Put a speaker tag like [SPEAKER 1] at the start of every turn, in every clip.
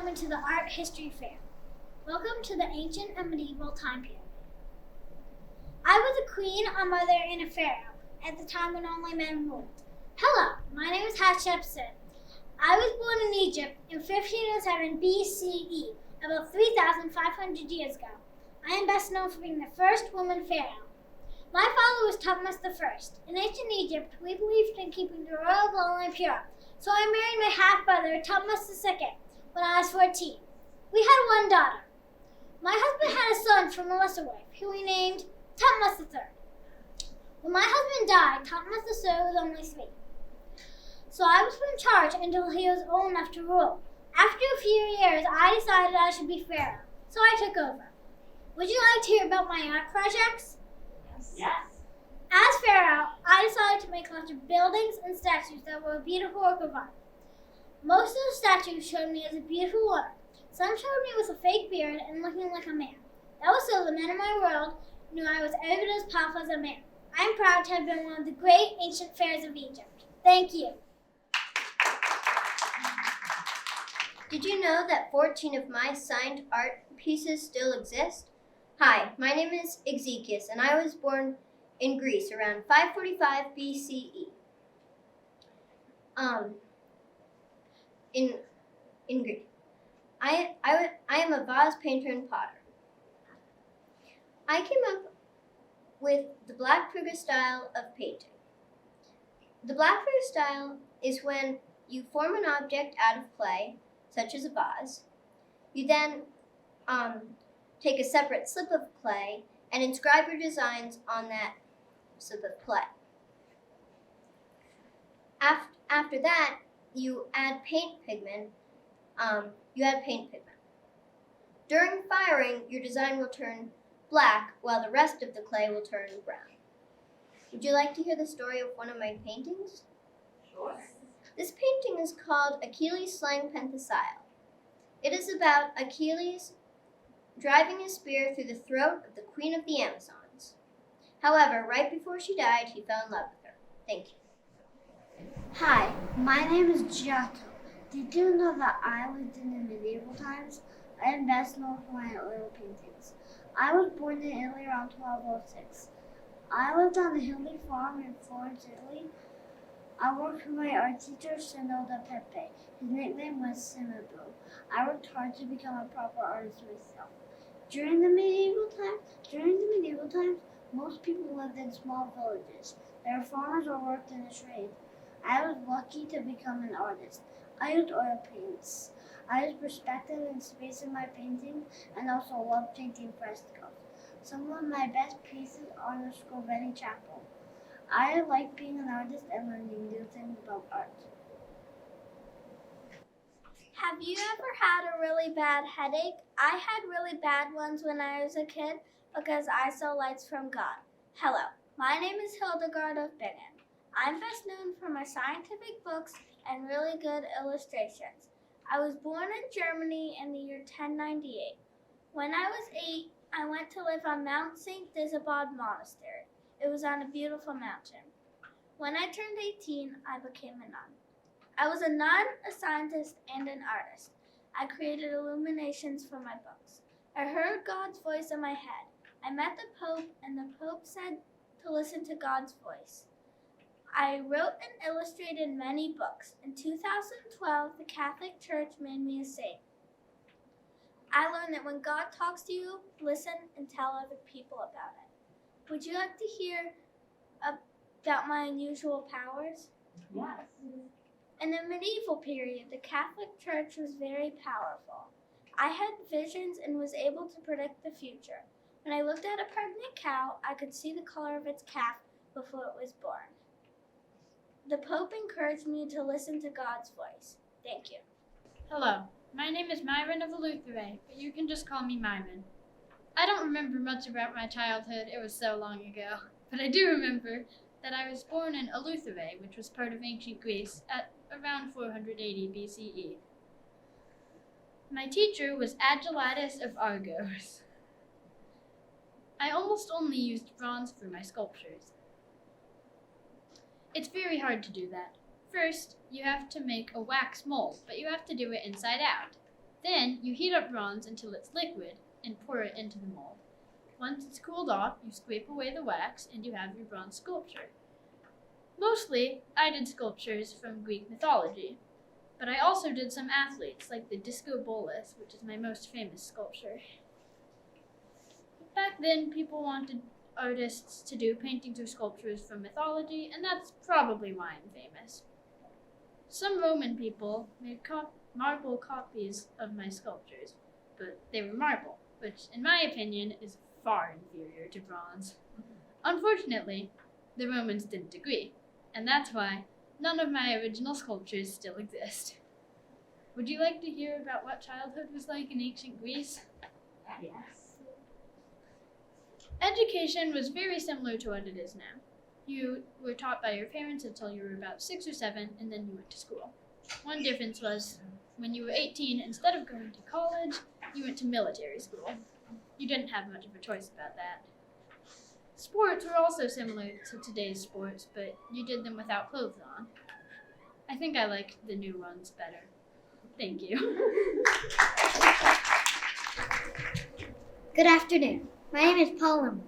[SPEAKER 1] coming to the Art History Fair. Welcome to the ancient and medieval time period. I was a queen, a mother, and a pharaoh at the time when only men ruled. Hello, my name is Hatshepsut. I was born in Egypt in 1507 BCE, about 3,500 years ago. I am best known for being the first woman pharaoh. My father was Thutmose I. In ancient Egypt, we believed in keeping the royal bloodline pure, so I married my half-brother, Thutmose II, when I was 14. We had one daughter. My husband had a son from a lesser wife, who we named Thutmose III. When my husband died, Thutmose III was only 3. So I was put in charge until he was old enough to rule. After a few years, I decided I should be pharaoh, so I took over. Would you like to hear about my art projects?
[SPEAKER 2] Yes.
[SPEAKER 1] As pharaoh, I decided to make lots of buildings and statues that were a beautiful work of art. Most of the statues showed me as a beautiful woman. Some showed me with a fake beard and looking like a man. That was so the men in my world knew I was every bit as powerful as a man. I am proud to have been one of the great ancient pharaohs of Egypt. Thank you.
[SPEAKER 3] Did you know that 14 of my signed art pieces still exist? Hi, my name is Exekias, and I was born in Greece around 545 BCE. In Greece. I am a vase painter and potter. I came up with the Black Kruger style of painting. The Black Kruger style is when you form an object out of clay, such as a vase. You then take a separate slip of clay and inscribe your designs on that slip of clay. After that, you add paint pigment. During firing, your design will turn black, while the rest of the clay will turn brown. Would you like to hear the story of one of my paintings?
[SPEAKER 2] Sure.
[SPEAKER 3] This painting is called Achilles slaying Penthesilea. It is about Achilles driving a spear through the throat of the queen of the Amazons. However, right before she died, he fell in love with her. Thank you.
[SPEAKER 4] Hi, my name is Giotto. Did you know that I lived in the medieval times? I am best known for my oil paintings. I was born in Italy around 1206. I lived on a hilly farm in Florence, Italy. I worked for my art teacher, Shinoda Pepe. His nickname was Simibu. I worked hard to become a proper artist myself. During the medieval times, most people lived in small villages. They were farmers or worked in a trade. I was lucky to become an artist. I used oil paints. I used perspective and space in my painting, and also love painting frescoes. Some of my best pieces are in the Scroveni Chapel. I like being an artist and learning new things about art.
[SPEAKER 1] Have you ever had a really bad headache? I had really bad ones when I was a kid because I saw lights from God. Hello, my name is Hildegard of Bingen. I'm best known for my scientific books and really good illustrations. I was born in Germany in the year 1098. When I was 8, I went to live on Mount St. Disabod Monastery. It was on a beautiful mountain. When I turned 18, I became a nun. I was a nun, a scientist, and an artist. I created illuminations for my books. I heard God's voice in my head. I met the Pope, and the Pope said to listen to God's voice. I wrote and illustrated many books. In 2012, the Catholic Church made me a saint. I learned that when God talks to you, listen and tell other people about it. Would you like to hear about my unusual powers?
[SPEAKER 2] Yes.
[SPEAKER 1] In the medieval period, the Catholic Church was very powerful. I had visions and was able to predict the future. When I looked at a pregnant cow, I could see the color of its calf before it was born. The Pope encouraged me to listen to God's voice. Thank you.
[SPEAKER 5] Hello, my name is Myron of Eleutherae, but you can just call me Myron. I don't remember much about my childhood, it was so long ago, but I do remember that I was born in Eleutherae, which was part of ancient Greece, at around 480 BCE. My teacher was Agelatus of Argos. I almost only used bronze for my sculptures. It's very hard to do that. First, you have to make a wax mold, but you have to do it inside out. Then you heat up bronze until it's liquid and pour it into the mold. Once it's cooled off, you scrape away the wax and you have your bronze sculpture. Mostly, I did sculptures from Greek mythology, but I also did some athletes, like the Disco Bolus, which is my most famous sculpture. Back then, people wanted artists to do paintings or sculptures from mythology, and that's probably why I'm famous. Some Roman people made marble copies of my sculptures, but they were marble, which, in my opinion, is far inferior to bronze. Unfortunately, the Romans didn't agree, and that's why none of my original sculptures still exist. Would you like to hear about what childhood was like in ancient Greece?
[SPEAKER 2] Yes.
[SPEAKER 5] Education was very similar to what it is now. You were taught by your parents until you were about 6 or 7, and then you went to school. One difference was, when you were 18, instead of going to college, you went to military school. You didn't have much of a choice about that. Sports were also similar to today's sports, but you did them without clothes on. I think I liked the new ones better. Thank you.
[SPEAKER 4] Good afternoon. My name is Paula Moore.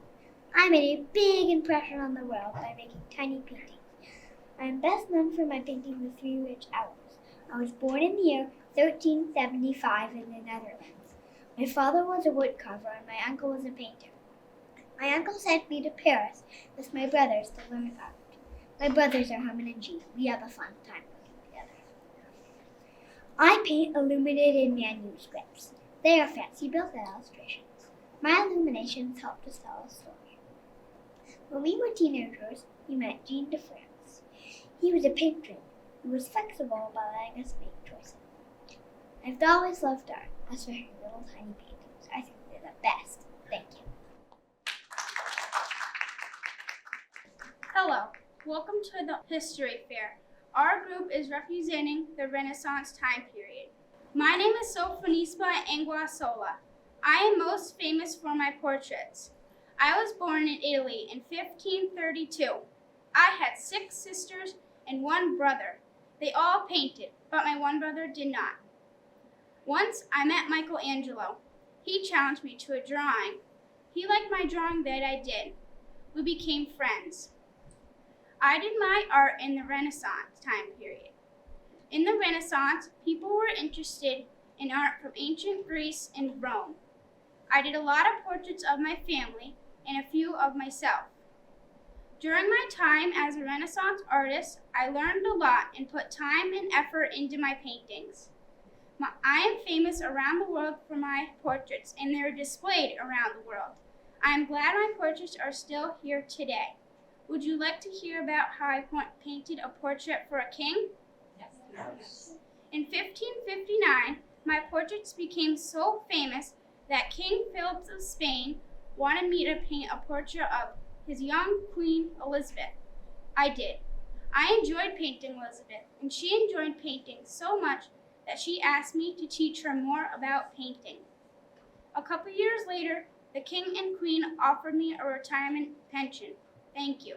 [SPEAKER 4] I made a big impression on the world by making tiny paintings. I am best known for my painting The Three Rich Owls. I was born in the year 1375 in the Netherlands. My father was a woodcarver and my uncle was a painter. My uncle sent me to Paris with my brothers to learn art. My brothers are Herman and Jean. We have a fun time working together. I paint illuminated manuscripts. They are fancy built illustrations. My illuminations help us tell a story. When we were teenagers, we met Jean de France. He was a patron who was flexible about letting us make choices. I've always loved art, especially little tiny paintings. I think they're the best. Thank you.
[SPEAKER 6] Hello, welcome to the History Fair. Our group is representing the Renaissance time period. My name is Sofonisba Anguassola. I am most famous for my portraits. I was born in Italy in 1532. I had 6 sisters and 1 brother. They all painted, but my one brother did not. Once I met Michelangelo. He challenged me to a drawing. He liked my drawing that I did. We became friends. I did my art in the Renaissance time period. In the Renaissance, people were interested in art from ancient Greece and Rome. I did a lot of portraits of my family and a few of myself. During my time as a Renaissance artist, I learned a lot and put time and effort into my paintings. I am famous around the world for my portraits, and they're displayed around the world. I am glad my portraits are still here today. Would you like to hear about how I painted a portrait for a king?
[SPEAKER 2] Yes.
[SPEAKER 6] In 1559, my portraits became so famous that King Philip of Spain wanted me to paint a portrait of his young Queen Elizabeth. I did. I enjoyed painting Elizabeth, and she enjoyed painting so much that she asked me to teach her more about painting. A couple years later, the King and Queen offered me a retirement pension. Thank you.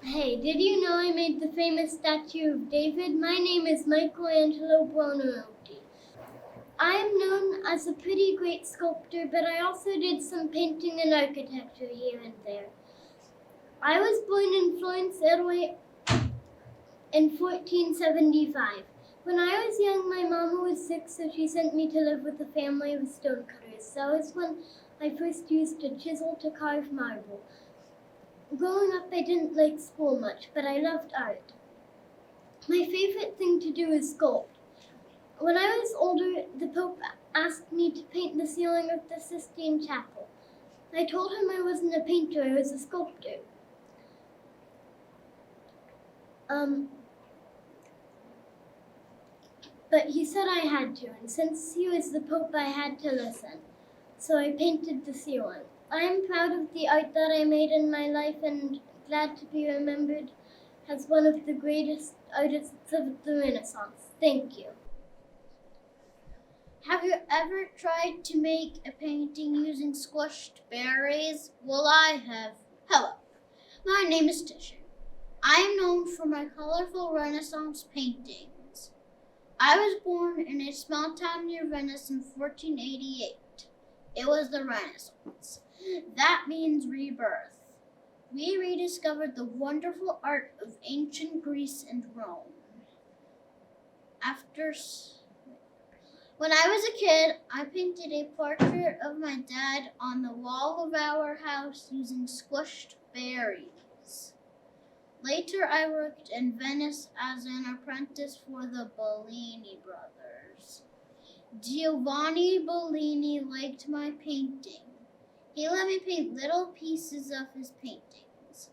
[SPEAKER 7] Hey, did you know I made the famous statue of David? My name is Michelangelo Buonarroti. I am known as a pretty great sculptor, but I also did some painting and architecture here and there. I was born in Florence, Italy in 1475. When I was young, my mama was sick, so she sent me to live with a family of stonecutters. That was when I first used a chisel to carve marble. Growing up, I didn't like school much, but I loved art. My favorite thing to do is sculpt. When I was older, the Pope asked me to paint the ceiling of the Sistine Chapel. I told him I wasn't a painter, I was a sculptor. But he said I had to, and since he was the Pope, I had to listen. So I painted the ceiling. I am proud of the art that I made in my life and glad to be remembered as one of the greatest artists of the Renaissance. Thank you.
[SPEAKER 8] Have you ever tried to make a painting using squished berries? Well, I have. Hello, my name is Tisha. I am known for my colorful Renaissance paintings. I was born in a small town near Venice in 1488. It was the Renaissance. That means rebirth. We rediscovered the wonderful art of ancient Greece and Rome. When I was a kid, I painted a portrait of my dad on the wall of our house using squished berries. Later, I worked in Venice as an apprentice for the Bellini brothers. Giovanni Bellini liked my painting. He let me paint little pieces of his paintings.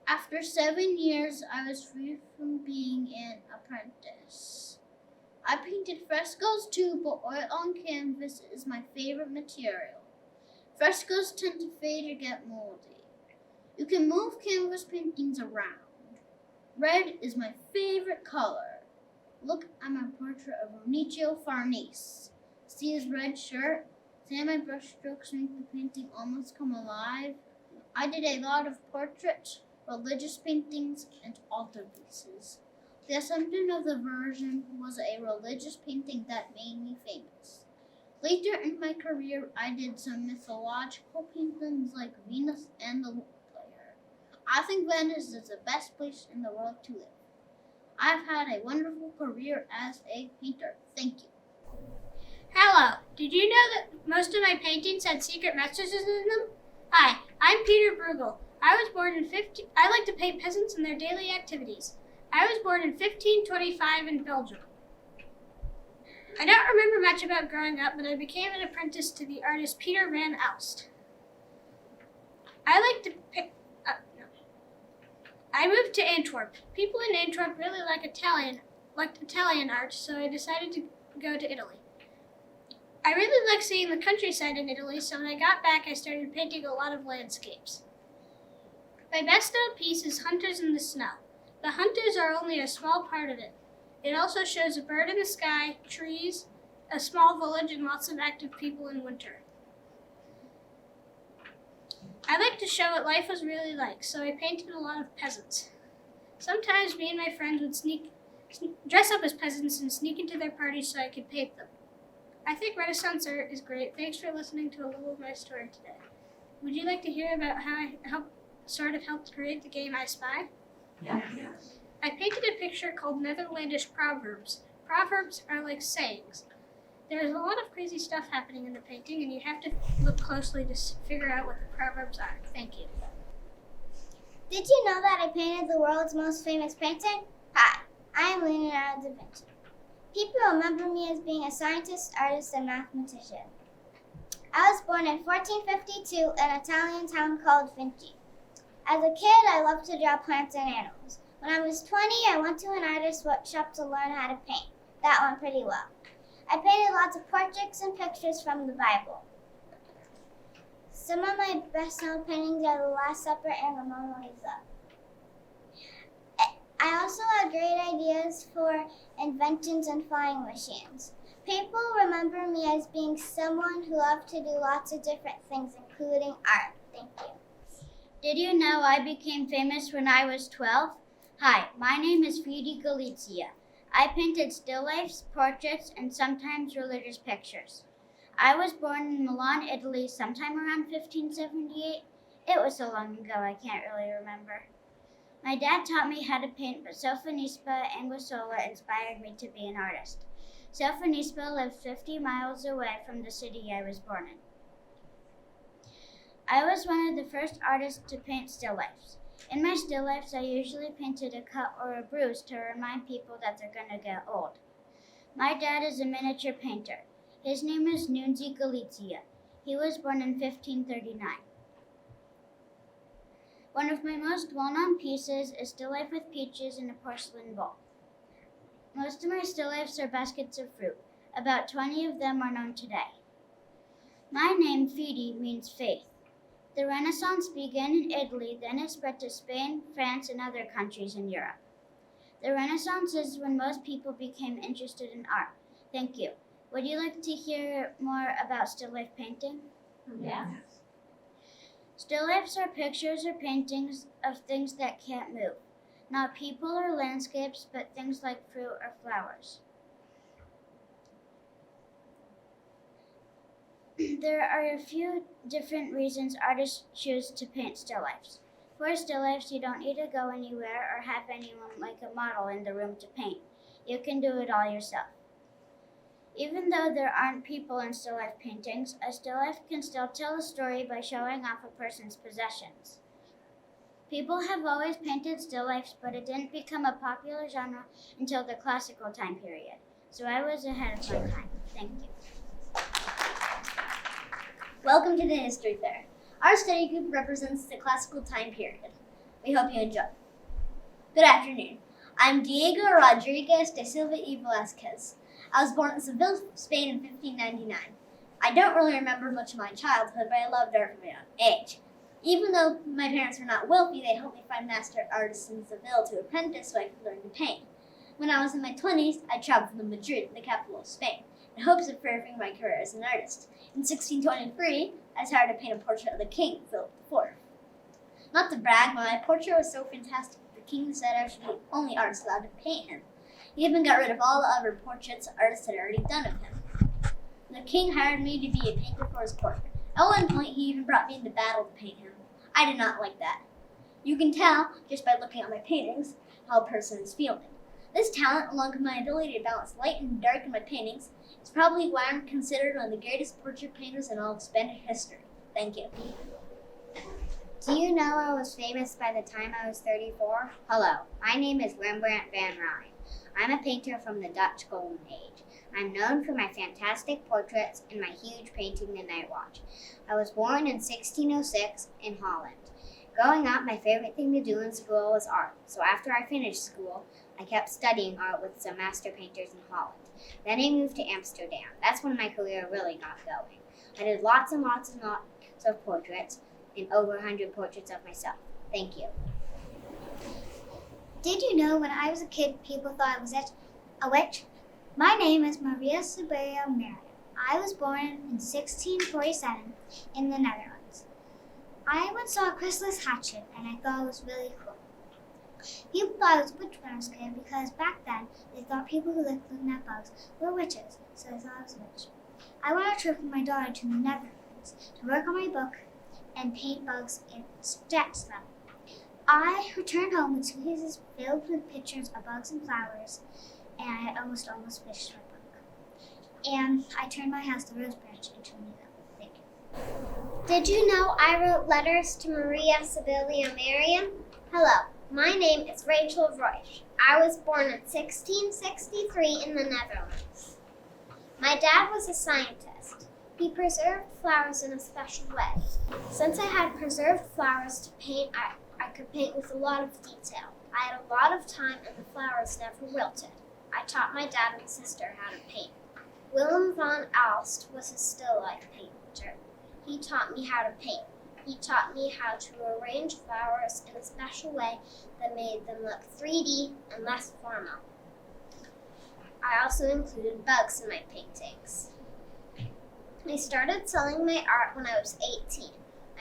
[SPEAKER 8] After 7 years, I was free from being an apprentice. I painted frescoes too, but oil on canvas is my favorite material. Frescoes tend to fade or get moldy. You can move canvas paintings around. Red is my favorite color. Look at my portrait of Onicio Farnese. See his red shirt? See how my brush strokes make the painting almost come alive? I did a lot of portraits, religious paintings, and altarpieces. The Assumption of the Virgin was a religious painting that made me famous. Later in my career, I did some mythological paintings like Venus and the Lute Player. I think Venice is the best place in the world to live. I've had a wonderful career as a painter. Thank you.
[SPEAKER 9] Hello. Did you know that most of my paintings had secret messages in them? Hi, I'm Peter Bruegel. I like to paint peasants and their daily activities. I was born in 1525 in Belgium. I don't remember much about growing up, but I became an apprentice to the artist Peter van Elst. I moved to Antwerp. People in Antwerp really liked Italian art, so I decided to go to Italy. I really like seeing the countryside in Italy, so when I got back, I started painting a lot of landscapes. My best known piece is Hunters in the Snow. The hunters are only a small part of it. It also shows a bird in the sky, trees, a small village, and lots of active people in winter. I like to show what life was really like, so I painted a lot of peasants. Sometimes me and my friends would dress up as peasants and sneak into their parties so I could paint them. I think Renaissance art is great. Thanks for listening to a little of my story today. Would you like to hear about how I helped create the game I Spy?
[SPEAKER 2] Yes.
[SPEAKER 9] I painted a picture called Netherlandish Proverbs. Proverbs are like sayings. There's a lot of crazy stuff happening in the painting, and you have to look closely to figure out what the proverbs are. Thank you.
[SPEAKER 1] Did you know that I painted the world's most famous painting? Hi, I am Leonardo da Vinci. People remember me as being a scientist, artist, and mathematician. I was born in 1452 in an Italian town called Vinci. As a kid, I loved to draw plants and animals. When I was 20, I went to an artist workshop to learn how to paint. That went pretty well. I painted lots of portraits and pictures from the Bible. Some of my best-known paintings are The Last Supper and the Mona Lisa. I also had great ideas for inventions and flying machines. People remember me as being someone who loved to do lots of different things, including art. Thank you.
[SPEAKER 8] Did you know I became famous when I was 12? Hi, my name is Fidi Galizia. I painted still lifes, portraits, and sometimes religious pictures. I was born in Milan, Italy, sometime around 1578. It was so long ago I can't really remember. My dad taught me how to paint, but Sofonisba Anguissola inspired me to be an artist. Sofonisba lived 50 miles away from the city I was born in. I was one of the first artists to paint still lifes. In my still lifes, I usually painted a cut or a bruise to remind people that they're going to get old. My dad is a miniature painter. His name is Nunzi Galizia. He was born in 1539. One of my most well-known pieces is Still Life with Peaches in a porcelain bowl. Most of my still lifes are baskets of fruit. About 20 of them are known today. My name, Fidi, means faith. The Renaissance began in Italy, then it spread to Spain, France, and other countries in Europe. The Renaissance is when most people became interested in art. Thank you. Would you like to hear more about still life painting?
[SPEAKER 2] Yes.
[SPEAKER 8] Still lifes are pictures or paintings of things that can't move. Not people or landscapes, but things like fruit or flowers.
[SPEAKER 4] There are a few different reasons artists choose to paint still lifes. For still lifes, you don't need to go anywhere or have anyone like a model in the room to paint. You can do it all yourself. Even though there aren't people in still life paintings, a still life can still tell a story by showing off a person's possessions. People have always painted still lifes, but it didn't become a popular genre until the classical time period. So I was ahead of my time. Thank you.
[SPEAKER 3] Welcome to the History Fair. Our study group represents the classical time period. We hope you enjoy. Good afternoon. I'm Diego Rodriguez de Silva y Velázquez. I was born in Seville, Spain in 1599. I don't really remember much of my childhood, but I loved art from a young age. Even though my parents were not wealthy, they helped me find master artists in Seville to apprentice so I could learn to paint. When I was in my 20s, I traveled to Madrid, the capital of Spain, in hopes of furthering my career as an artist. In 1623, I started to paint a portrait of the king, Philip IV. Not to brag, but my portrait was so fantastic that the king said I should be the only artist allowed to paint him. He even got rid of all the other portraits artists had already done of him. The king hired me to be a painter for his court. At one point, he even brought me into battle to paint him. I did not like that. You can tell, just by looking at my paintings, how a person is feeling. This talent, along with my ability to balance light and dark in my paintings, is probably why I'm considered one of the greatest portrait painters in all of Spanish history. Thank you.
[SPEAKER 4] Do you know I was famous by the time I was 34? Hello, my name is Rembrandt van Rijn. I'm a painter from the Dutch Golden Age. I'm known for my fantastic portraits and my huge painting, The Night Watch. I was born in 1606 in Holland. Growing up, my favorite thing to do in school was art. So after I finished school, I kept studying art with some master painters in Holland. Then I moved to Amsterdam. That's when my career really got going. I did lots and lots of portraits and over 100 portraits of myself. Thank you.
[SPEAKER 9] Did you know when I was a kid, people thought I was a witch? My name is Maria Siberia Mariam. I was born in 1647 in the Netherlands. I once saw a chrysalis hatchet and I thought it was really cool. People thought I was a witch when I was a kid because back then they thought people who lived looking at bugs were witches, so I thought I was a witch. I went on a trip with my daughter to the Netherlands to work on my book and paint bugs and sketch them. I returned home with suitcases filled with pictures of bugs and flowers, and I almost finished my book. And I turned my house, the Rose Branch, into a museum. Thank you.
[SPEAKER 8] Did you know I wrote letters to Maria Sibylla Mariam? Hello, my name is Rachel Royce. I was born in 1663 in the Netherlands. My dad was a scientist. He preserved flowers in a special way. Since I had preserved flowers to paint, I could paint with a lot of detail. I had a lot of time and the flowers never wilted. I taught my dad and sister how to paint. Willem van Aalst was a still life painter. He taught me how to paint. He taught me how to arrange flowers in a special way that made them look 3D and less formal. I also included bugs in my paintings. I started selling my art when I was 18.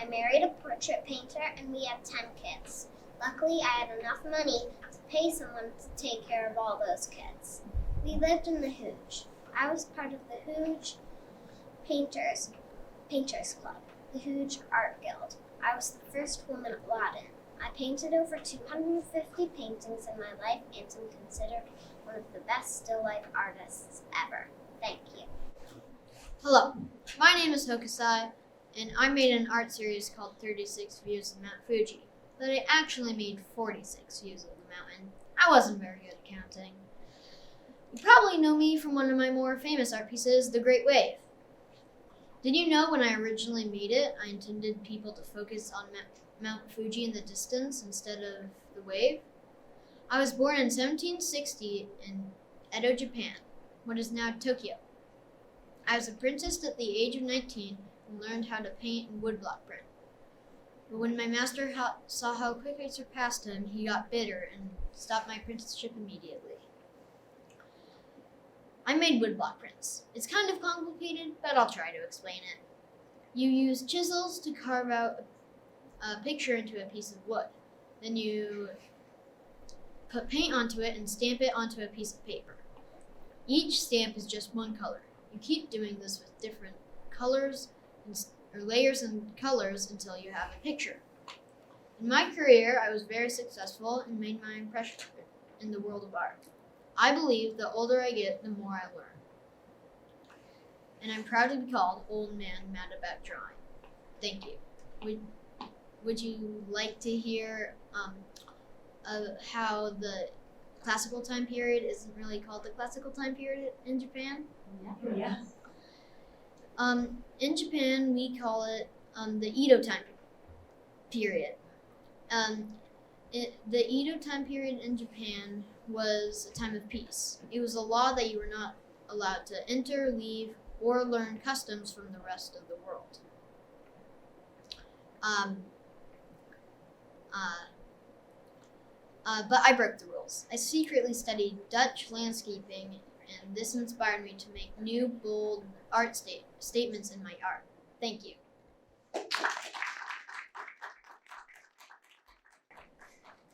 [SPEAKER 8] I married a portrait painter and we had 10 kids. Luckily, I had enough money to pay someone to take care of all those kids. We lived in the Hooge. I was part of the Hooge Painters Club, the Hooge Art Guild. I was the first woman allowed in. I painted over 250 paintings in my life and am considered one of the best still life artists ever. Thank you.
[SPEAKER 10] Hello, my name is Hokusai, and I made an art series called 36 Views of Mount Fuji, but I actually made 46 views of the mountain. I wasn't very good at counting. You probably know me from one of my more famous art pieces, The Great Wave. Did you know when I originally made it, I intended people to focus on Mount Fuji in the distance instead of the wave? I was born in 1760 in Edo, Japan, what is now Tokyo. I was apprenticed at the age of 19 and learned how to paint in woodblock print. But when my master saw how quick I surpassed him, he got bitter and stopped my apprenticeship immediately. I made woodblock prints. It's kind of complicated, but I'll try to explain it. You use chisels to carve out a picture into a piece of wood. Then you put paint onto it and stamp it onto a piece of paper. Each stamp is just one color. You keep doing this with different colors or layers and colors until you have a picture. In my career, I was very successful and made my impression in the world of art. I believe the older I get, the more I learn. And I'm proud to be called Old Man Mad About Drawing. Thank you. Would you like to hear how the classical time period isn't really called the classical time period in Japan?
[SPEAKER 2] Yes.
[SPEAKER 10] In Japan, we call it the Edo time period. The Edo time period in Japan was a time of peace. It was a law that you were not allowed to enter, leave, or learn customs from the rest of the world. But I broke the rules. I secretly studied Dutch landscaping, and this inspired me to make new, bold art statements in my art. Thank you.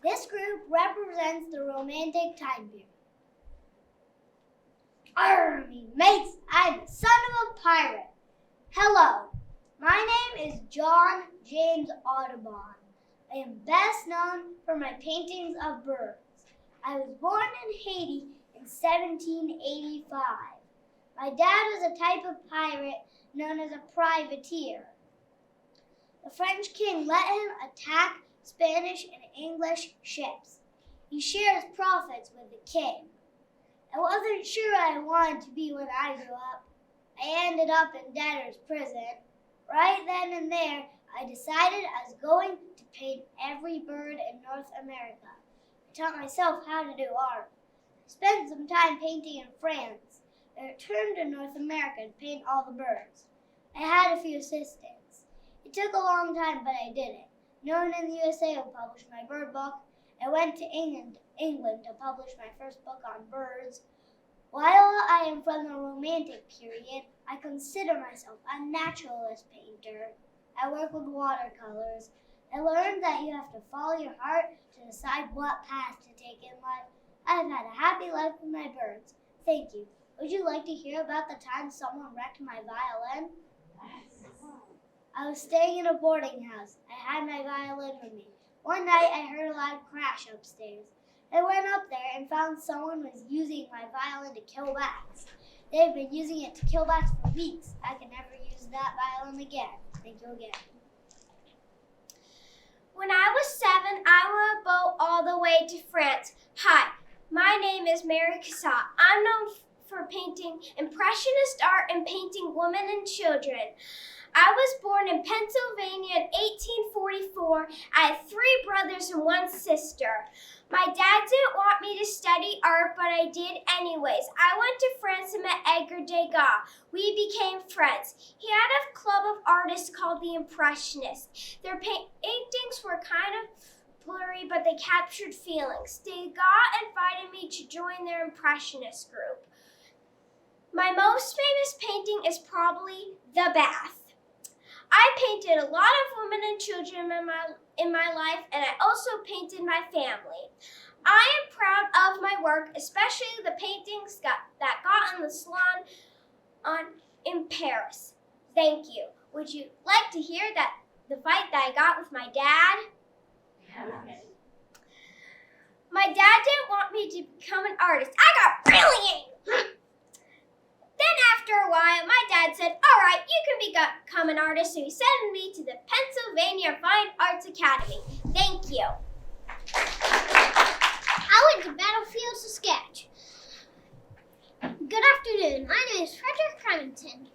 [SPEAKER 4] This group represents the Romantic time period. Army mates, I'm the son of a pirate. Hello, my name is John James Audubon. I am best known for my paintings of birds. I was born in Haiti in 1785. My dad was a type of pirate known as a privateer. The French king let him attack Spanish and English ships. He shares profits with the king. I wasn't sure I wanted to be when I grew up. I ended up in debtor's prison. Right then and there, I decided I was going to paint every bird in North America. I taught myself how to do art. I spent some time painting in France. I returned to North America to paint all the birds. I had a few assistants. It took a long time, but I did it. No one in the USA will publish my bird book. I went to England to publish my first book on birds. While I am from the Romantic period, I consider myself a naturalist painter. I work with watercolors. I learned that you have to follow your heart to decide what path to take in life. I have had a happy life with my birds. Thank you. Would you like to hear about the time someone wrecked my violin?
[SPEAKER 2] Yes.
[SPEAKER 4] I was staying in a boarding house. I had my violin with me. One night I heard a loud crash upstairs. I went up there and found someone was using my violin to kill bats. They've been using it to kill bats for weeks. I can never use that violin again. Thank you again.
[SPEAKER 1] When I was 7, I went a boat all the way to France. Hi, my name is Mary Cassatt. I'm known for painting impressionist art and painting women and children. I was born in Pennsylvania in 1844. I had 3 brothers and 1 sister. My dad didn't want me to study art, but I did anyways. I went to France and met Edgar Degas. We became friends. He had a club of artists called the Impressionists. Their paintings were kind of blurry, but they captured feelings. Degas invited me to join their Impressionist group. My most famous painting is probably The Bath. I painted a lot of women and children in my life, and I also painted my family. I am proud of my work, especially the paintings that got in the salon in Paris. Thank you. Would you like to hear the fight that I got with my dad?
[SPEAKER 2] Yes.
[SPEAKER 1] My dad didn't want me to become an artist. I got really angry. Then after a while, my dad said, all right, you can become an artist, so he sent me to the Pennsylvania Fine Arts Academy. Thank you.
[SPEAKER 9] I went to Battlefield, Saskatchewan. Good afternoon. My name is Frederick Remington.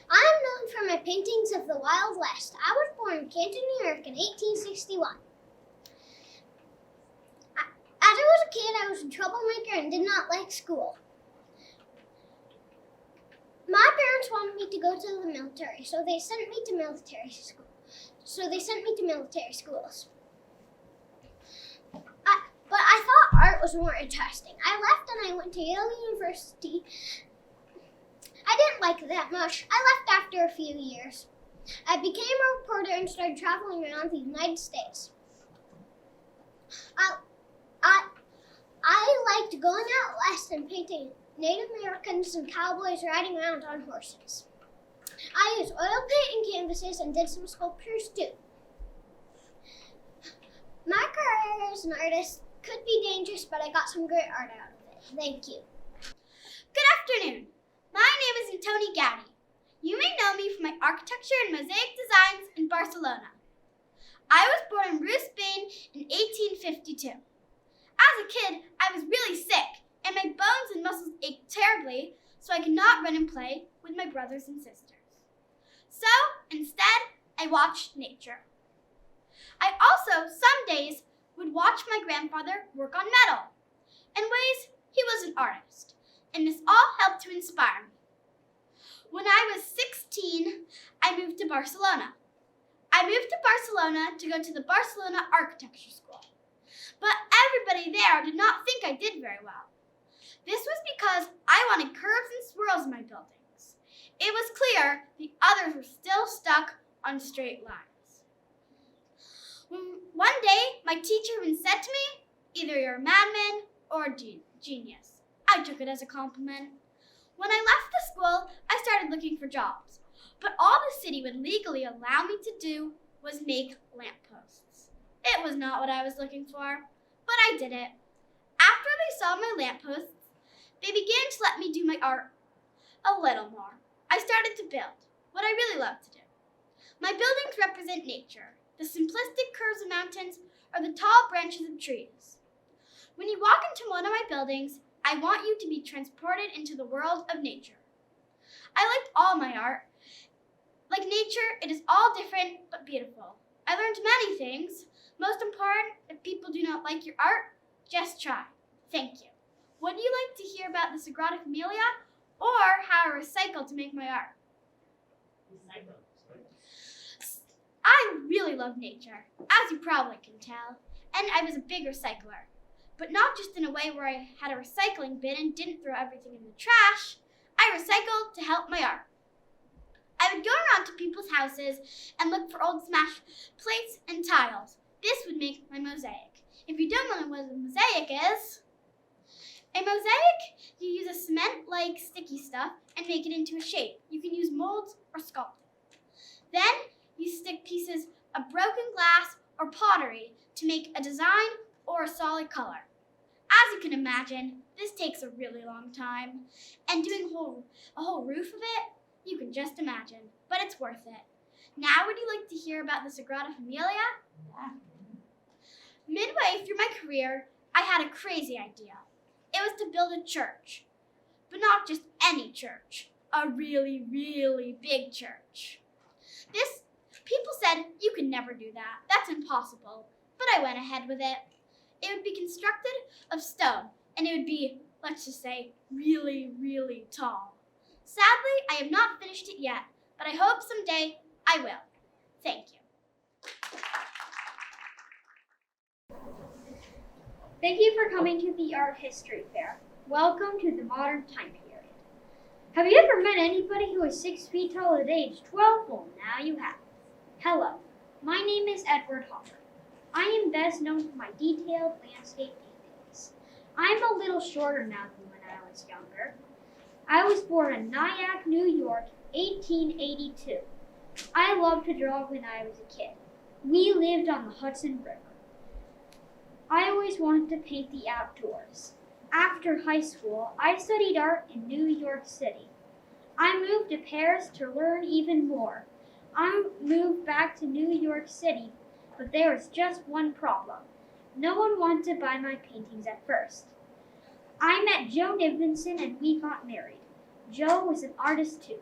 [SPEAKER 9] I am known for my paintings of the Wild West. I was born in Canton, New York in 1861. As I was a kid, I was a troublemaker and did not like school. My parents wanted me to go to the military, so they sent me to military school. schools. But I thought art was more interesting. I left and I went to Yale University. I didn't like it that much. I left after a few years. I became a reporter and started traveling around the United States. I liked going out west and painting Native Americans and cowboys riding around on horses. I used oil canvases and did some sculptures too. My career as an artist could be dangerous, but I got some great art out of it. Thank you.
[SPEAKER 11] Good afternoon. My name is Antoni Gowdy. You may know me for my architecture and mosaic designs in Barcelona. I was born in Reus, Spain in 1852. As a kid, I was really sick, and my bones and muscles ached terribly, so I could not run and play with my brothers and sisters. So, instead, I watched nature. I also, some days, would watch my grandfather work on metal. In ways, he was an artist, and this all helped to inspire me. When I was 16, I moved to Barcelona. I moved to Barcelona to go to the Barcelona Architecture School. But everybody there did not think I did very well. This was because I wanted curves and swirls in my buildings. It was clear the others were still stuck on straight lines. One day, my teacher even said to me, "Either you're a madman or a genius." I took it as a compliment. When I left the school, I started looking for jobs. But all the city would legally allow me to do was make lampposts. It was not what I was looking for, but I did it. After they saw my lampposts, they began to let me do my art a little more. I started to build, what I really love to do. My buildings represent nature, the simplistic curves of mountains or the tall branches of trees. When you walk into one of my buildings, I want you to be transported into the world of nature. I liked all my art. Like nature, it is all different but beautiful. I learned many things. Most important, if people do not like your art, just try. Thank you. Would you like to hear about the Sagrada Familia or how I recycle to make my art? I really love nature, as you probably can tell, and I was a big recycler. But not just in a way where I had a recycling bin and didn't throw everything in the trash. I recycled to help my art. I would go around to people's houses and look for old smashed plates and tiles. This would make my mosaic. If you don't know what a mosaic is, a mosaic, you use a cement-like sticky stuff and make it into a shape. You can use molds or sculpt it. Then you stick pieces of broken glass or pottery to make a design or a solid color. As you can imagine, this takes a really long time, and doing a whole roof of it, you can just imagine, but it's worth it. Now would you like to hear about the Sagrada Familia? Yeah. Midway through my career, I had a crazy idea. It was to build a church, but not just any church, a really, really big church. People said, "You can never do that, that's impossible," but I went ahead with it. It would be constructed of stone, and it would be, let's just say, really, really tall. Sadly, I have not finished it yet, but I hope someday I will. Thank you.
[SPEAKER 12] Thank you for coming to the Art History Fair. Welcome to the modern time period. Have you ever met anybody who was 6 feet tall at age 12? Well, now you have. Hello, my name is Edward Hopper. I am best known for my detailed landscape paintings. I'm a little shorter now than when I was younger. I was born in Nyack, New York, 1882. I loved to draw when I was a kid. We lived on the Hudson River. I always wanted to paint the outdoors. After high school, I studied art in New York City. I moved to Paris to learn even more. I moved back to New York City, but there was just one problem. No one wanted to buy my paintings at first. I met Joe Nivenson and we got married. Joe was an artist too.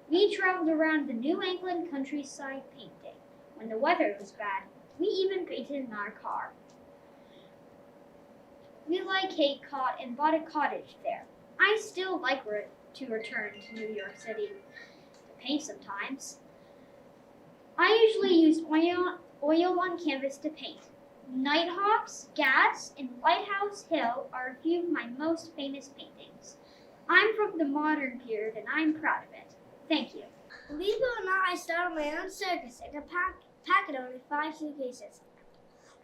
[SPEAKER 12] We traveled around the New England countryside painting. When the weather was bad, we even painted in our car. We liked Cape Cod and bought a cottage there. I still like to return to New York City to paint sometimes. I usually use oil on canvas to paint. Nighthawks, Gas, and Lighthouse Hill are a few of my most famous paintings. I'm from the modern period and I'm proud of it. Thank you.
[SPEAKER 1] Believe it or not, I started my own circus and could pack it only 5 suitcases.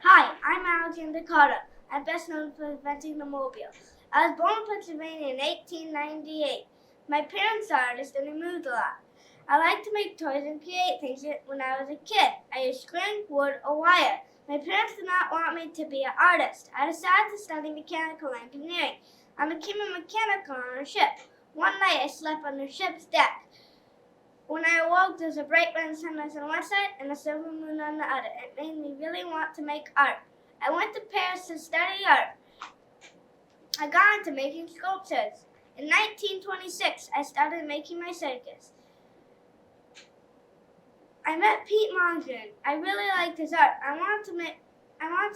[SPEAKER 1] Hi, I'm Alexander Carter. I'm best known for inventing the mobile. I was born in Pennsylvania in 1898. My parents are artists and they moved a lot. I like to make toys and create things when I was a kid. I used string, wood, or wire. My parents did not want me to be an artist. I decided to study mechanical engineering. I became a mechanic on a ship. One night I slept on the ship's deck. When I awoke, there was a bright red sunrise on one side and a silver moon on the other. It made me really want to make art. I went to Paris to study art. I got into making sculptures. In 1926, I started making my circus. I met Pete Mondrian. I really liked his art. I wanted to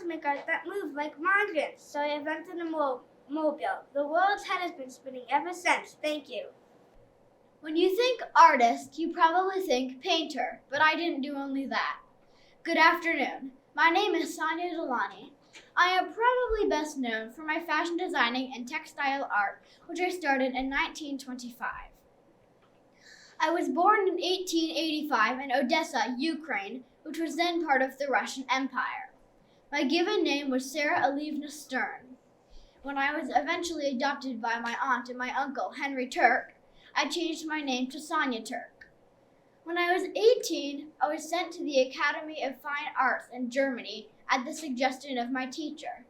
[SPEAKER 1] make art that moved like Mondrian, so I invented a mobile. The world's head has been spinning ever since. Thank you.
[SPEAKER 10] When you think artist, you probably think painter, but I didn't do only that. Good afternoon. My name is Sonia Delani. I am probably best known for my fashion designing and textile art, which I started in 1925. I was born in 1885 in Odessa, Ukraine, which was then part of the Russian Empire. My given name was Sarah Alevna Stern. When I was eventually adopted by my aunt and my uncle, Henry Turk, I changed my name to Sonia Turk. When I was 18, I was sent to the Academy of Fine Arts in Germany at the suggestion of my teacher.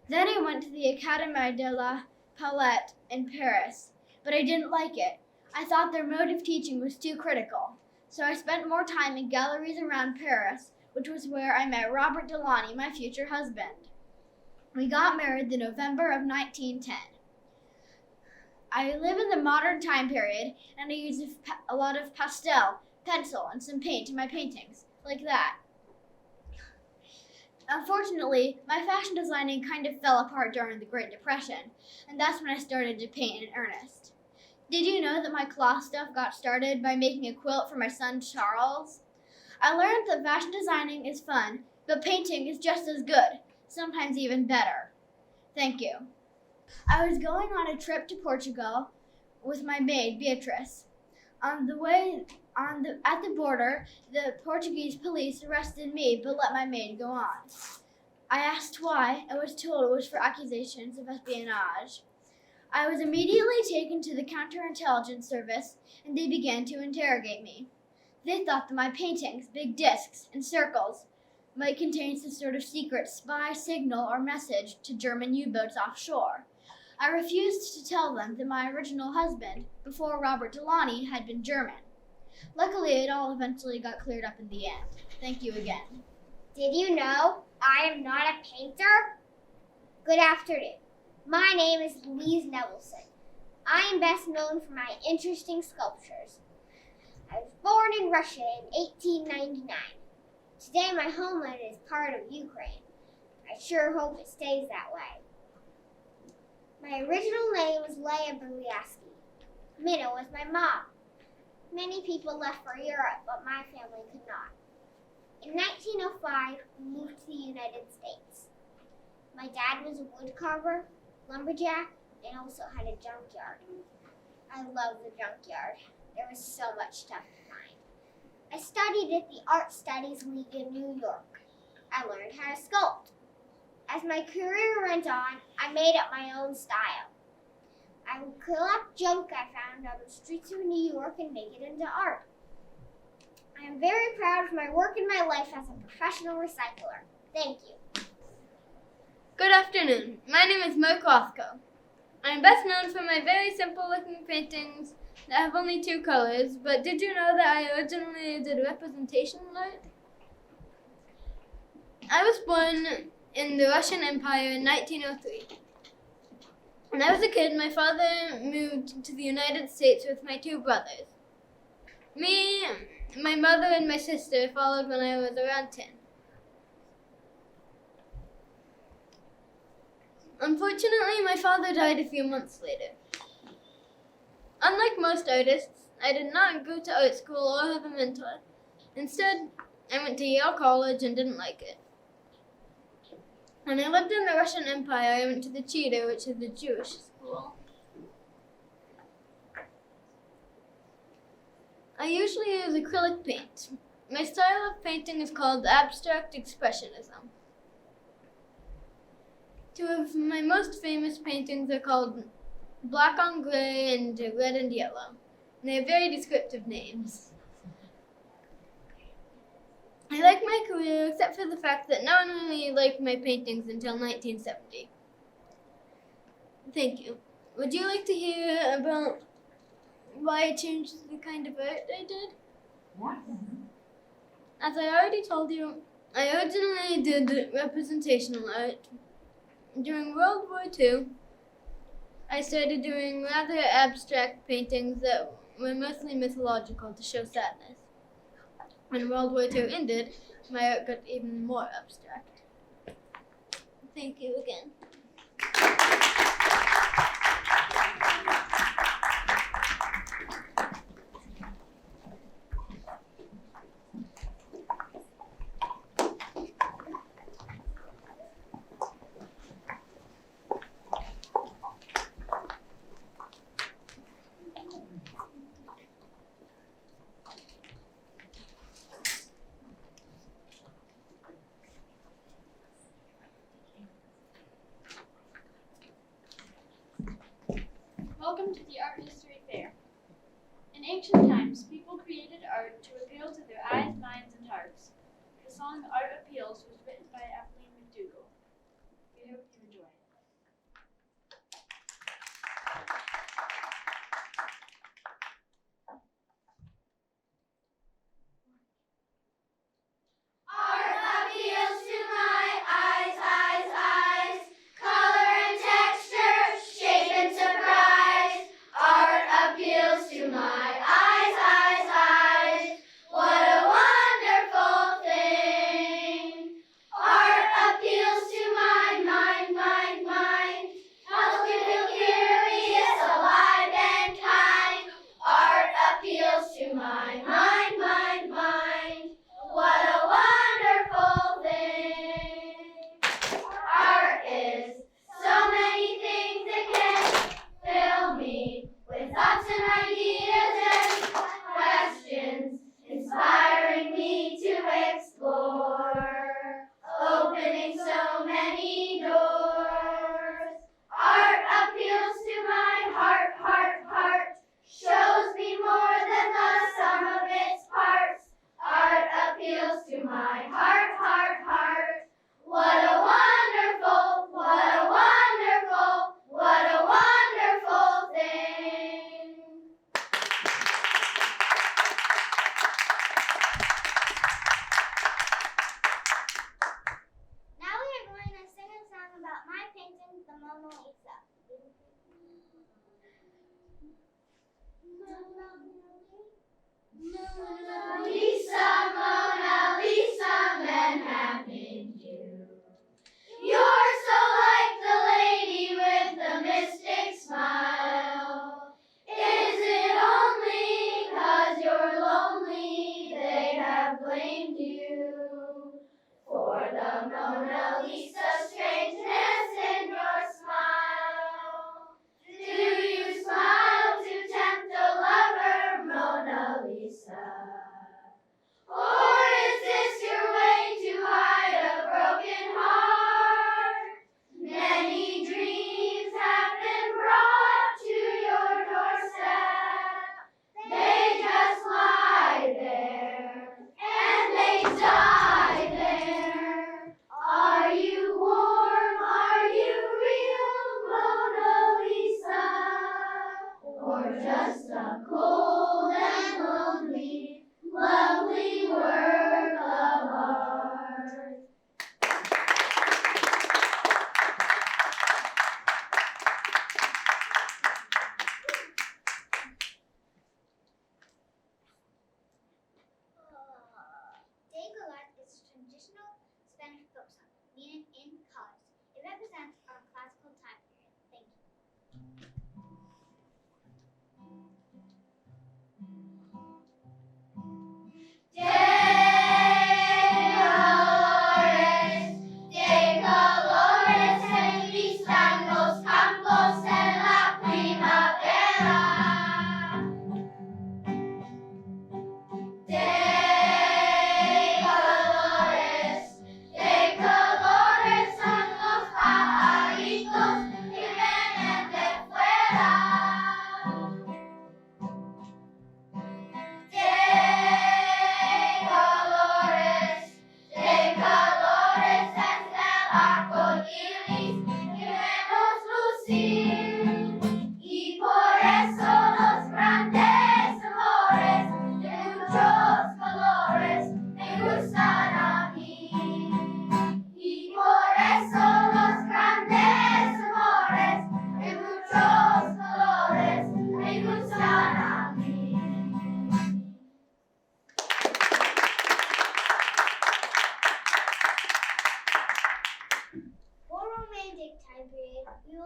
[SPEAKER 10] Then I went to the Académie de la Palette in Paris, but I didn't like it. I thought their mode of teaching was too critical, so I spent more time in galleries around Paris, which was where I met Robert Delani, my future husband. We got married in November of 1910. I live in the modern time period, and I use a lot of pastel, pencil, and some paint in my paintings, like that. Unfortunately, my fashion designing kind of fell apart during the Great Depression, and that's when I started to paint in earnest. Did you know that my cloth stuff got started by making a quilt for my son Charles? I learned that fashion designing is fun, but painting is just as good, sometimes even better. Thank you. I was going on a trip to Portugal with my maid, Beatrice. At the border, the Portuguese police arrested me but let my maid go on. I asked why and was told it was for accusations of espionage. I was immediately taken to the counterintelligence service and they began to interrogate me. They thought that my paintings, big discs, and circles might contain some sort of secret spy signal or message to German U-boats offshore. I refused to tell them that my original husband, before Robert Delani, had been German. Luckily, it all eventually got cleared up in the end. Thank you again.
[SPEAKER 4] Did you know I am not a painter? Good afternoon. My name is Louise Nevelson. I am best known for my interesting sculptures. I was born in Russia in 1899. Today my homeland is part of Ukraine. I sure hope it stays that way. My original name was Leah Burliaski. Minna was my mom. Many people left for Europe, but my family could not. In 1905, we moved to the United States. My dad was a woodcarver, lumberjack, and also had a junkyard. I love the junkyard. There was so much stuff to find. I studied at the Art Studies League in New York. I learned how to sculpt. As my career went on, I made up my own style. I would collect junk I found on the streets of New York and make it into art. I am very proud of my work and my life as a professional recycler. Thank you.
[SPEAKER 13] Good afternoon. My name is Mo Rothko. I am best known for my very simple-looking paintings that have only two colors, but did you know that I originally did representation art? I was born in the Russian Empire in 1903. When I was a kid, my father moved to the United States with my two brothers. Me, my mother, and my sister followed when I was around 10. Unfortunately, my father died a few months later. Unlike most artists, I did not go to art school or have a mentor. Instead, I went to Yale College and didn't like it. When I lived in the Russian Empire, I went to the Cheder, which is a Jewish school. I usually use acrylic paint. My style of painting is called abstract expressionism. Two of my most famous paintings are called Black on Gray and Red and Yellow. And they have very descriptive names. I like my career except for the fact that no one really liked my paintings until 1970. Thank you. Would you like to hear about why I changed the kind of art I did?
[SPEAKER 2] Yes.
[SPEAKER 13] As I already told you, I originally did representational art. During World War II, I started doing rather abstract paintings that were mostly mythological to show sadness. When World War II ended, my art got even more abstract. Thank you again.
[SPEAKER 5] Welcome to the Art History Fair. In ancient times, people created art to appeal to their eyes, minds, and hearts. The song Art Appeals was written by Kathleen McDougall. We hope you enjoy it.
[SPEAKER 1] Art appeals to my eyes, eyes, eyes. Color and texture, shape and surprise. Art appeals to my eyes, eyes, eyes. What a wonderful thing.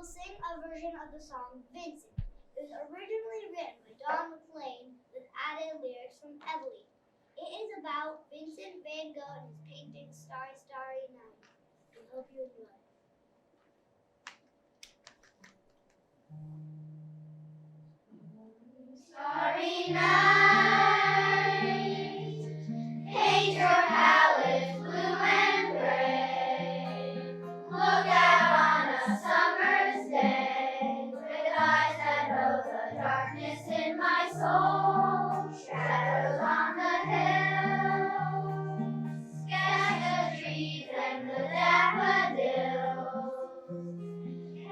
[SPEAKER 4] sing a version of the song Vincent. It was originally written by Don McLean with added lyrics from Evelyn. It is about Vincent van Gogh and his painting Starry, Starry Night. We hope you enjoy it.
[SPEAKER 8] Starry night, paint your palette blue and gray. Look out on a summer's day, with eyes that know the darkness in my soul. Shadows on the hills, sketch the trees and the daffodils.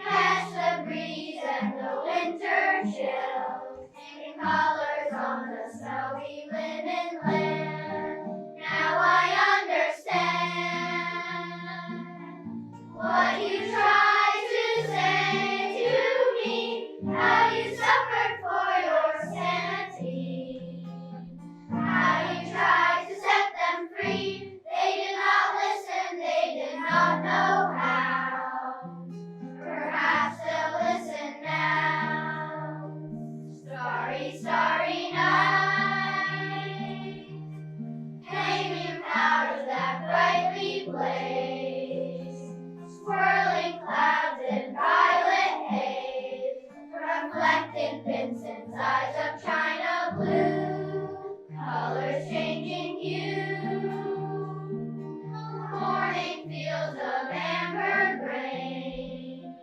[SPEAKER 8] Catch the breeze and the winter chill, painting colors on the snowy linen land. Now I understand what you tried to say to me, how you suffered for your sanity, how you tried to set them free. They did not listen, they did not know how. Perhaps they'll listen now. Starry, starry night, hanging out of that brightly blaze. Swirling clouds in violet haze, reflecting Vincent's eyes of china blue. Colors changing hue, morning fields of amber grain.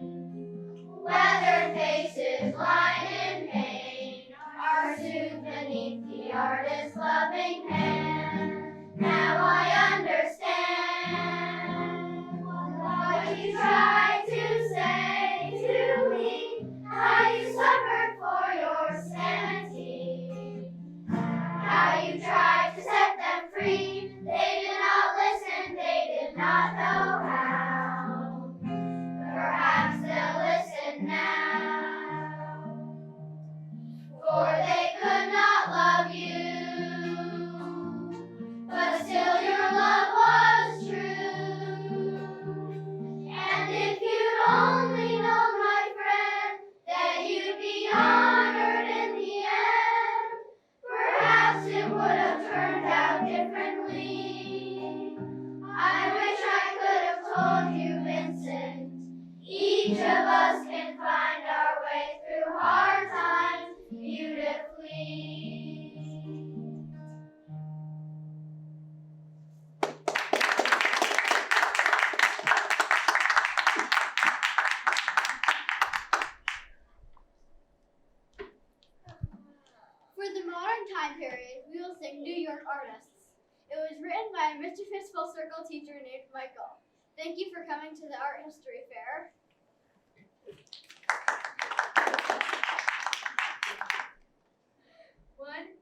[SPEAKER 8] Weathered faces lined in pain are soothed beneath the artist's loving hand. Now I understand what you tried to say to me, how you suffered for your sanity, how you tried to set them free. They did not listen, they did not know how. Perhaps they'll listen now, for they could not love you, but still your love was true. And if you'd only known, my friend, that you'd be honored in the end, perhaps it would have turned out differently. I wish I could have told you, Vincent, each of us can find our way through hard times beautifully.
[SPEAKER 11] For the modern time period, we will sing New York Artists. It was written by a mischievous full circle teacher named Michael. Thank you for coming to the Art History Fair. One,